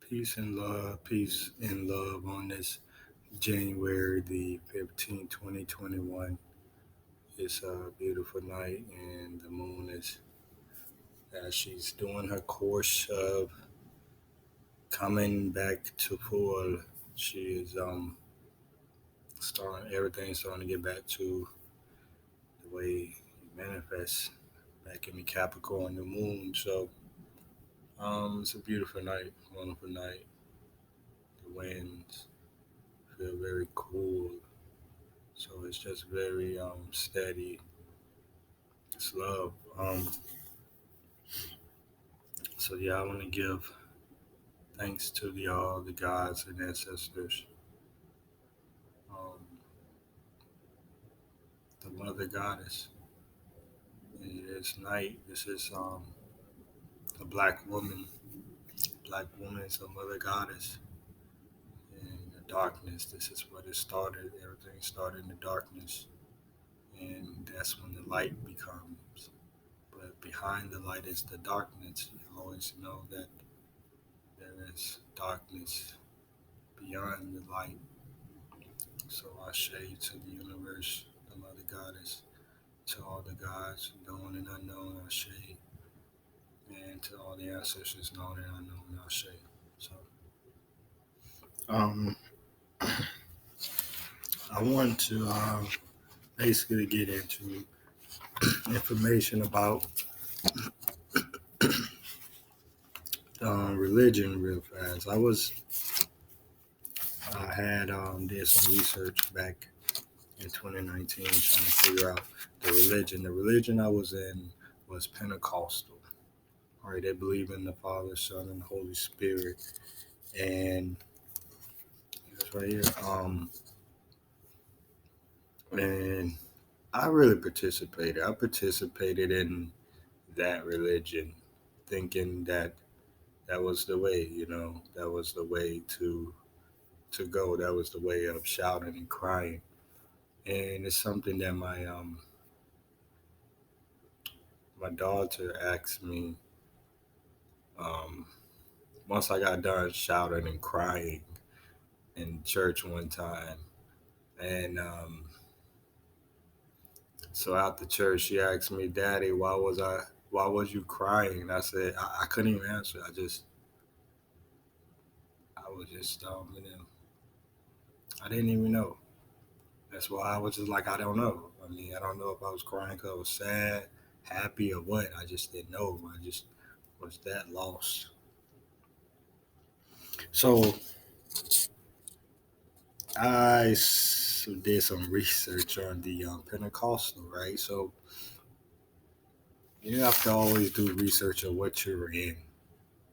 Peace and love on this January the 15th, 2021. It's a beautiful night, and the moon is, as she's doing her course of coming back to full. She is everything's starting to get back to the way it manifests back in the Capricorn, the moon. So, it's a beautiful night, wonderful night. The winds feel very cool. So it's just very steady. It's love. So yeah, I want to give thanks to the all the gods and ancestors, um, the Mother Goddess. And this night, this is a black woman. Black woman is a Mother Goddess. And the darkness, this is what it started. Everything started in the darkness, and that's when the light becomes. But behind the light is the darkness. You always know that there is darkness beyond the light. So I shade to the universe, the Mother Goddess, to all the gods, known and unknown, I shade, and to all the ancestors, known and unknown, I shade. So um, I want to basically get into information about religion real fast. I had did some research back in 2019 trying to figure out the religion. The religion I was in was Pentecostal. All right, they believe in the Father, Son, and the Holy Spirit. And it's right here. And I really participated. I participated in that religion, thinking that that was the way. That was the way to go. That was the way of shouting and crying. And it's something that my daughter asked me um, once I got done shouting and crying in church one time, and so after church, she asked me, "Daddy, Why was you crying?" And I said, I couldn't even answer. I was just, I didn't even know. That's why I was just like, I don't know. I mean, I don't know if I was crying because I was sad, happy, or what. I just didn't know. I just was that lost. So did some research on the Pentecostal, right? So you have to always do research of what you're in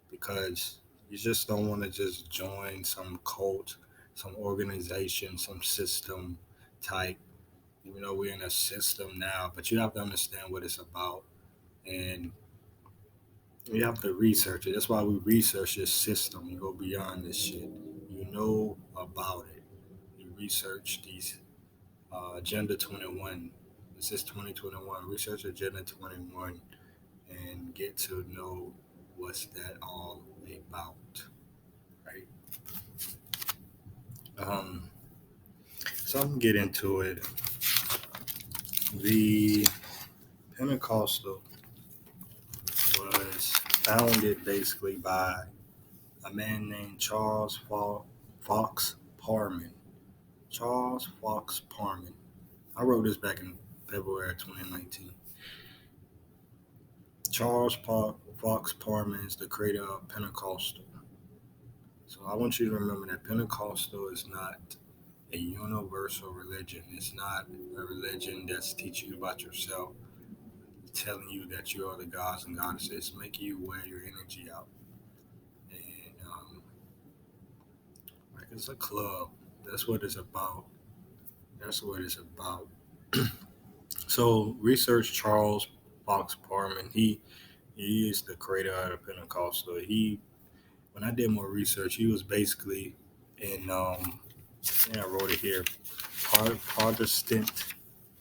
because you just don't want to just join some cult, some organization, some system type. Even though we're in a system now, but you have to understand what it's about, and you have to research it. That's why we research this system. You go beyond this shit. You know about it. You research these Agenda 21. This is 2021. Research Agenda 21 and get to know what's that all about, right? Um, so I'm gonna get into it. The Pentecostal was founded basically by a man named Fox Parman. Charles Fox Parman. I wrote this back in February 2019. Fox Parman is the creator of Pentecostal. So I want you to remember that Pentecostal is not a universal religion. It's not a religion that's teaching you about yourself, telling you that you are the gods and goddesses, making you wear your energy out. And like it's a club. That's what it's about. That's what it's about. So research Charles Fox Parman. He is the creator of the Pentecostal. He when I did more research, he was basically in I wrote it here, Protestant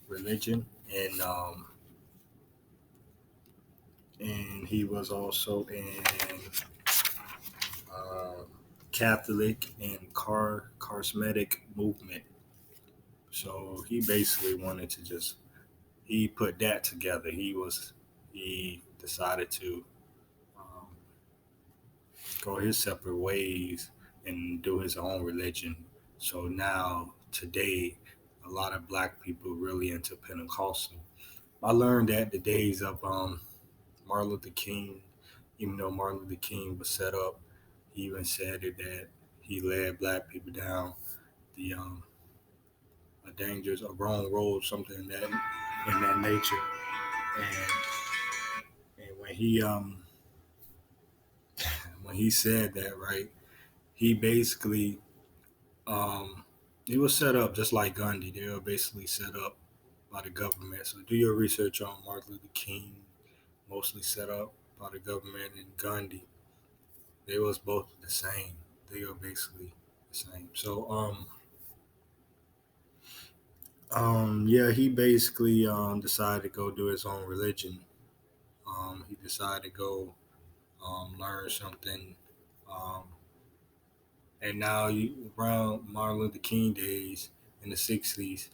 religion, and he was also in Catholic and charismatic movement. So he basically wanted to just he put that together. He decided to um, go his separate ways and do his own religion. So now today, a lot of black people really into Pentecostal. I learned that the days of Martin Luther King, even though Martin Luther King was set up, he even said it that he led black people down the a dangerous, a wrong road, something in that nature. And when he said that, right, he basically he was set up just like Gandhi. They were basically set up by the government. So do your research on Martin Luther King, mostly set up by the government, and Gandhi. They was both the same. They were basically the same. So yeah, he basically decided to go do his own religion. He decided to go learn something. Um, and now around Martin Luther King days in the '60s,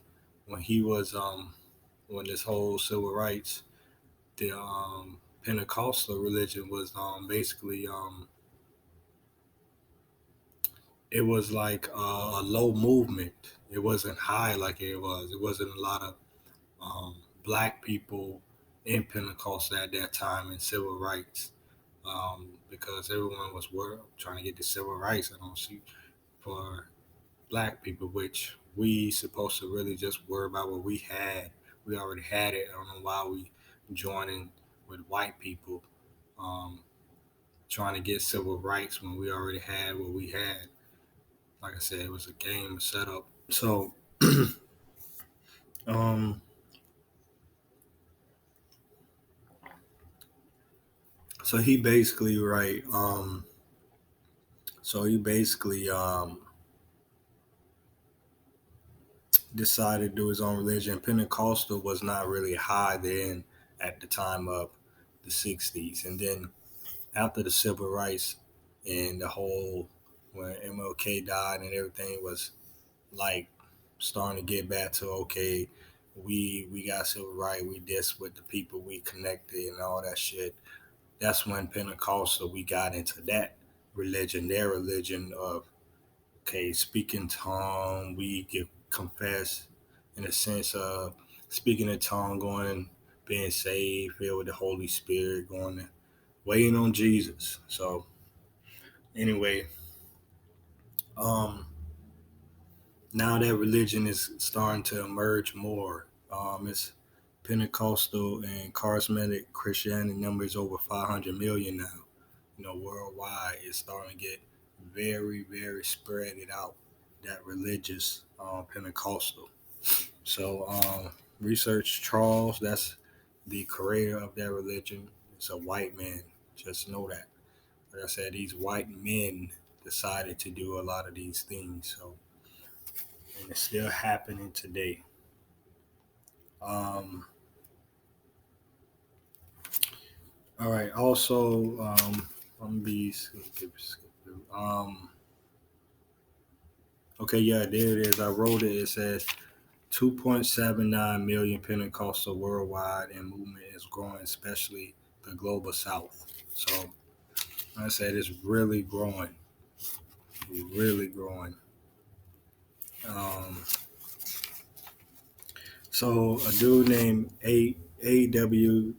when he was when this whole civil rights, the Pentecostal religion was basically it was like a low movement. It wasn't high like it was. It wasn't a lot of black people in Pentecost at that time in civil rights because everyone was trying to get the civil rights. I don't see for black people, which we supposed to really just worry about what we had. We already had it. I don't know why we joining with white people um, trying to get civil rights when we already had what we had. Like I said, it was a game, a setup. So, um, so he basically right. So he basically decided to do his own religion. Pentecostal was not really high then at the time of the '60s, and then after the civil rights and the whole when MLK died and everything was like starting to get back to okay, we got civil right, we this with the people, we connected and all that shit. That's when Pentecostal we got into that religion, their religion of okay, speaking tongue, we get confess in a sense of speaking in tongue, going being saved, filled with the Holy Spirit, going waiting on Jesus. So anyway, um, now that religion is starting to emerge more. It's Pentecostal and charismatic Christianity numbers over 500 million now. You know, worldwide, it's starting to get very, very spread it out. That religious Pentecostal. So, research Charles. That's the creator of that religion. It's a white man. Just know that. Like I said, these white men decided to do a lot of these things. So, and it's still happening today. Um, all right. Also, I'm be okay. Yeah, there it is. I wrote it. It says 2.79 million Pentecostal worldwide, and movement is growing, especially the global South. So, like I said, it's really growing, really growing. Um, so, a dude named A.W.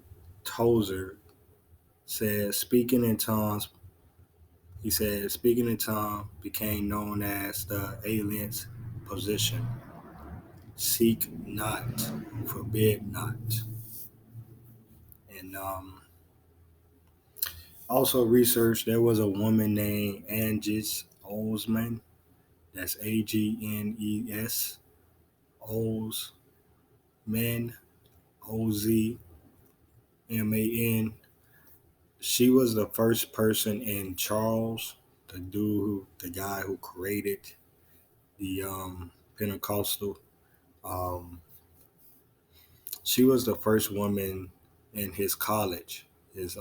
Tozer said, speaking in tongues He said, speaking in tongue became known as the alien's position. Seek not, forbid not. And also research, there was a woman named Agnes Ozman. That's Agnes Ozman, Ozman. She was the first person in Charles, the guy who created the Pentecostal. Um, She was the first woman in his college, his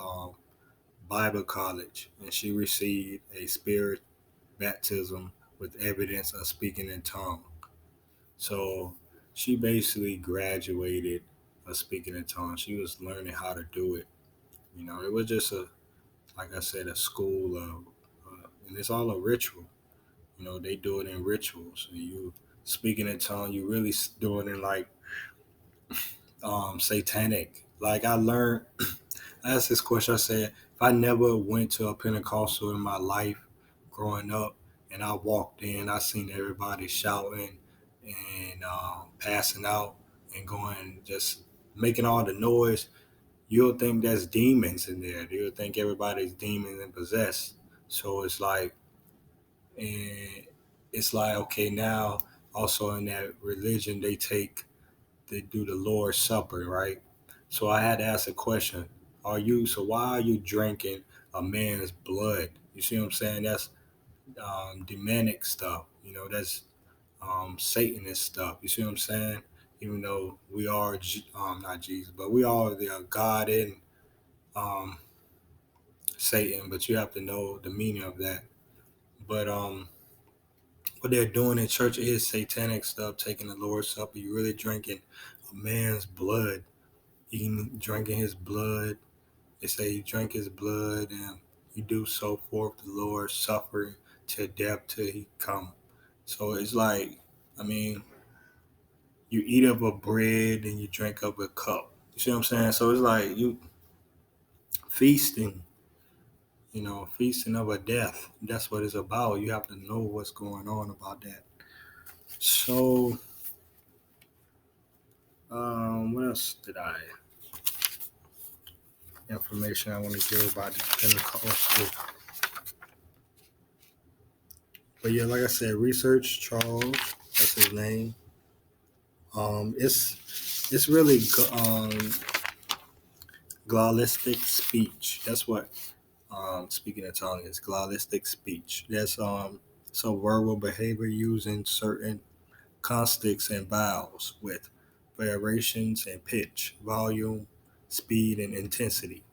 Bible college, and she received a spirit. baptism with evidence of speaking in tongue. So she basically graduated of speaking in tongues. She was learning how to do it. It was just like I said, a school of, and it's all a ritual. They do it in rituals. You speaking in tongue, you really doing it like satanic. Like I learned, I asked this question. I said, if I never went to a Pentecostal in my life growing up, and I walked in, I seen everybody shouting and passing out and going, just making all the noise. You'll think that's demons in there. You'll think everybody's demons and possessed. So and it's like okay, now also in that religion they do the Lord's Supper, right? So I had to ask a question. Why are you drinking a man's blood? You see what I'm saying? That's demonic stuff. That's Satanist stuff. You see what I'm saying? Even though we are not Jesus, but we are the God in um, Satan. But you have to know the meaning of that. But what they're doing in church is satanic stuff. Taking the Lord's Supper, you really drinking a man's blood, drinking his blood. They say you drink his blood and you do so forth the Lord suffer to death till he come. So it's like, I mean, you eat up a bread and you drink up a cup. You see what I'm saying? So it's like you feasting, feasting of a death. That's what it's about. You have to know what's going on about that. So, what else did I information I want to give about the Pentecostal? But yeah, like I said, research Charles. That's his name. It's really glottistic speech. That's what speaking of tongue is glottistic speech. That's so verbal behavior using certain consonants and vowels with variations in pitch, volume, speed, and intensity.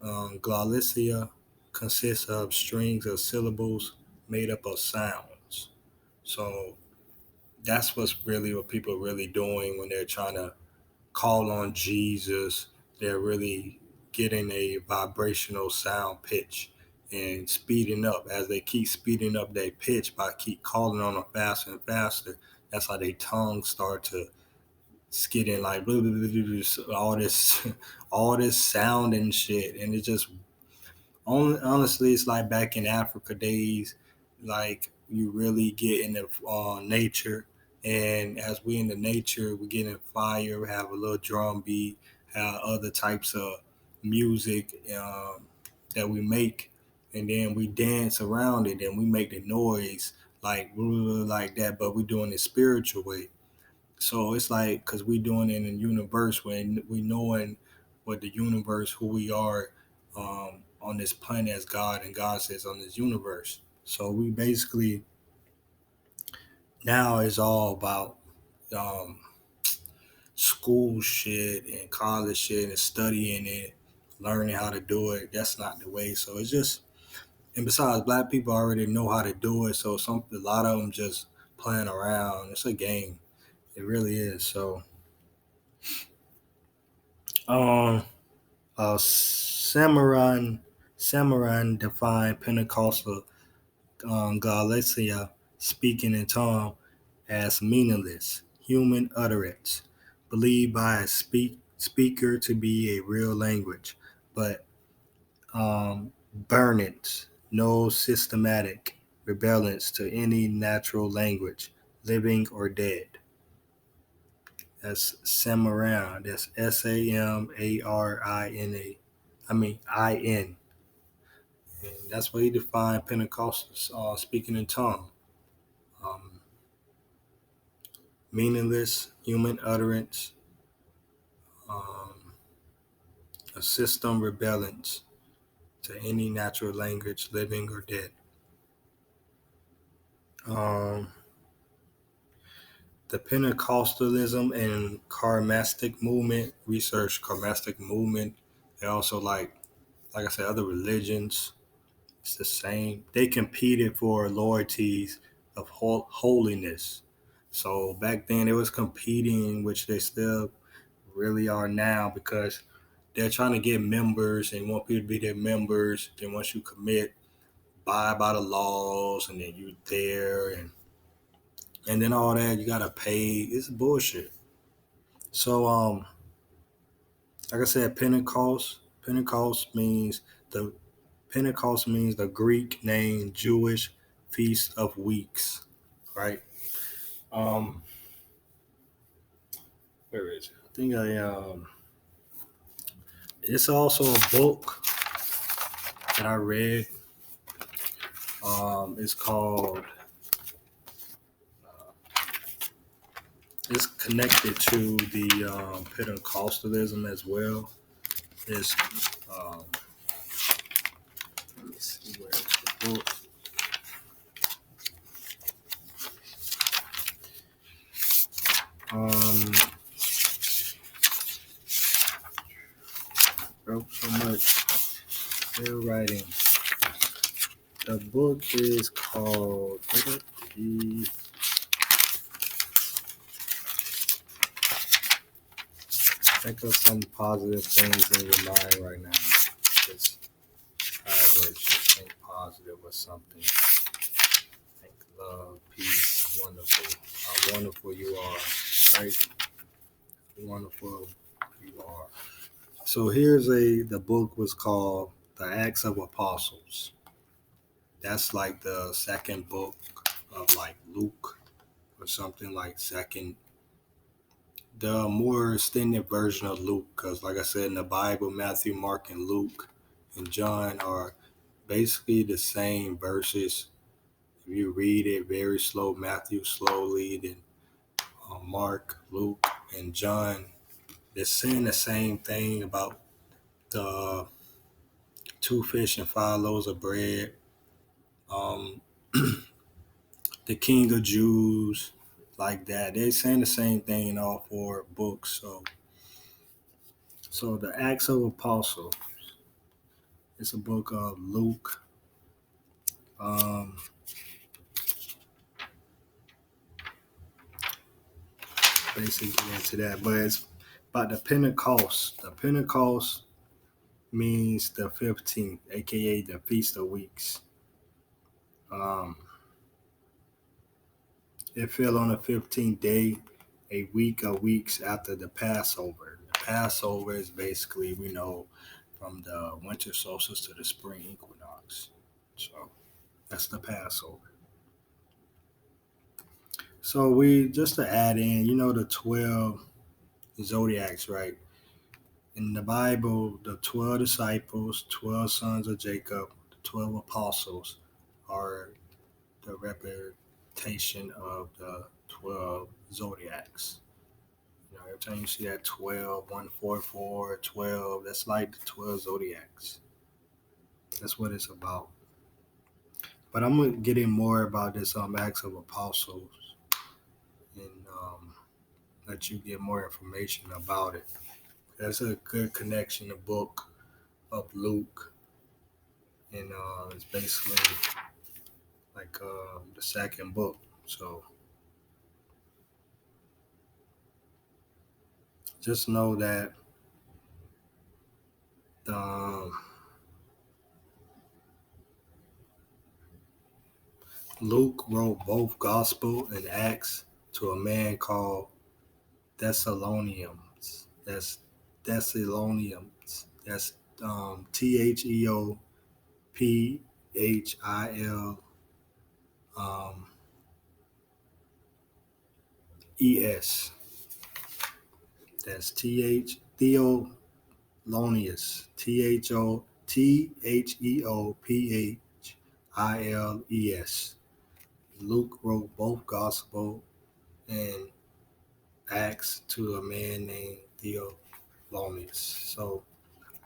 Glottissia consists of strings of syllables made up of sounds. So that's what people are really doing when they're trying to call on Jesus. They're really getting a vibrational sound pitch and speeding up. As they keep speeding up their pitch by keep calling on them faster and faster, that's how their tongues start to skid in like blah, blah, blah, blah, blah, all this all this sound and shit. And it just honestly, it's like back in Africa days, like you really get in the nature, and as we in the nature, we get in fire, have a little drum beat, have other types of music that we make, and then we dance around it, and we make the noise like that, but we're doing it spiritual way. So it's like because we doing it in the universe when we knowing what the universe, who we are on this planet as God, and God says on this universe. So we basically now is all about um, school shit and college shit and studying it, learning how to do it. That's not the way. So it's just, and besides, black people already know how to do it. So a lot of them just playing around. It's a game. It really is. So um Cimarron defined Pentecostal Galatia speaking in tongue as meaningless human utterance, believed by a speaker to be a real language, but burnings, no systematic rebellions to any natural language, living or dead. That's Samarin. That's Samarina. In. And that's what he defined Pentecostals speaking in tongue. Um, Meaningless human utterance, um, a system rebellions to any natural language, living or dead. Um, the Pentecostalism and charismatic movement, research charismatic movement. They also like I said, other religions. It's the same. They competed for loyalties of holiness. So back then it was competing, which they still really are now, because they're trying to get members and want people to be their members. Then once you commit, buy by the laws, and then you there, and then all that you gotta pay. It's bullshit. So like I said, Pentecost. Pentecost means the Pentecost means the Greek name Jewish Feast of Weeks, right? Um, where is it? I think it's also a book that I read. It's called. It's connected to the Pentecostalism as well. It's let me see where it's the book. Um, wrote so much. Still writing. The book is called. Think of some positive things in your mind right now. Just I would think positive or something. Think love, peace, wonderful. How wonderful you are, right? Wonderful you are. So here's the book was called The Acts of Apostles. That's like the second book of like Luke or something, like second, the more extended version of Luke, because like I said in the Bible, Matthew, Mark, and Luke and John are basically the same verses. If you read it very slow, Matthew slowly, then Mark, Luke, and John, they're saying the same thing about the two fish and five loaves of bread, um, the King of Jews, like that. They're saying the same thing in all four books. So the Acts of Apostles, it's a book of Luke. Um, basically into that, but it's about the Pentecost. The Pentecost means the 15th, aka the Feast of Weeks. Um, it fell on the 15th day, a week of weeks after the Passover. The Passover is basically, we know, from the winter solstice to the spring equinox. So that's the Passover. So we, just to add in, the 12 zodiacs, right? In the Bible, the 12 disciples, 12 sons of Jacob, the 12 apostles are the representation of the 12 zodiacs. Every time you see that 12, 144, 12, that's like the 12 zodiacs. That's what it's about. But I'm going to get in more about this Acts of Apostles and let you get more information about it. That's a good connection, the book of Luke. And it's basically like the second book. So just know that um, Luke wrote both Gospel and Acts to a man called Thessalonians. That's Thessalonians. That's Theophil um, ES. That's Theolonius. Theophilles. Luke wrote both Gospel and Acts to a man named Theophilus. So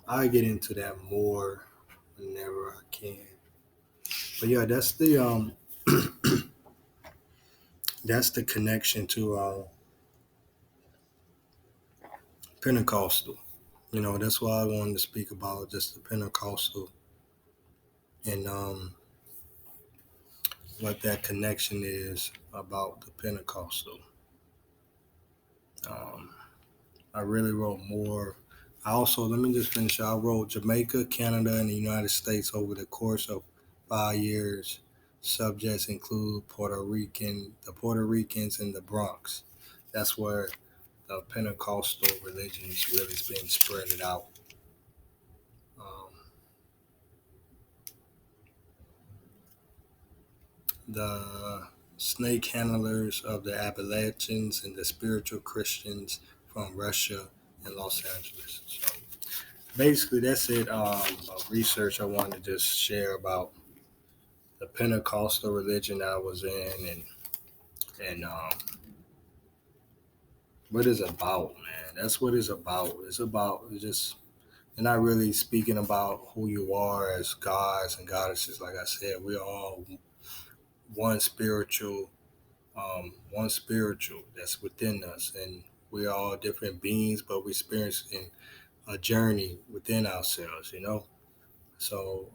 I get into that more whenever I can. But yeah, that's the connection to Pentecostal. That's why I wanted to speak about just the Pentecostal and what that connection is about the Pentecostal. Um, I really wrote more. I also, let me just finish. I wrote Jamaica, Canada, and the United States over the course of 5 years. Subjects include the Puerto Ricans, and the Bronx. That's where the Pentecostal religion is really being spread out. Um, the snake handlers of the Appalachians and the spiritual Christians from Russia and Los Angeles. So basically, that's it. Of research I wanted to just share about the Pentecostal religion I was in, and what it's about, man. That's what it's about. It's just you're not really speaking about who you are as gods and goddesses. Like I said, we're all one spiritual, one spiritual that's within us, and we're all different beings, but we're experiencing a journey within ourselves. So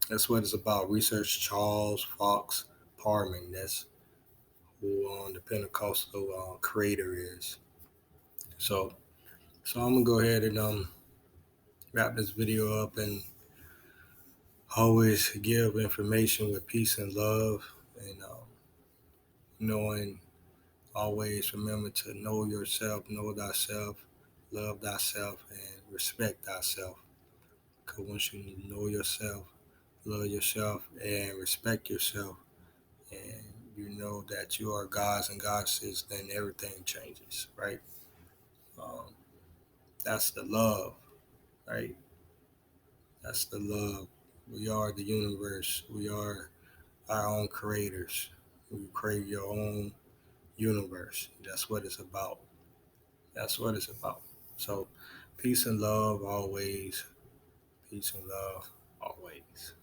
that's what it's about. Research Charles Fox Parman. That's who the Pentecostal creator is. So, so I'm gonna go ahead and wrap this video up and always give information with peace and love, and knowing always remember to know yourself, know thyself, love thyself, and respect thyself. Because once you know yourself, love yourself, and respect yourself, and you know that you are gods and goddesses, then everything changes, right? Um, that's the love, right? That's the love. We are the universe. We are our own creators. You create your own universe. That's what it's about. That's what it's about. So, peace and love always. Peace and love always.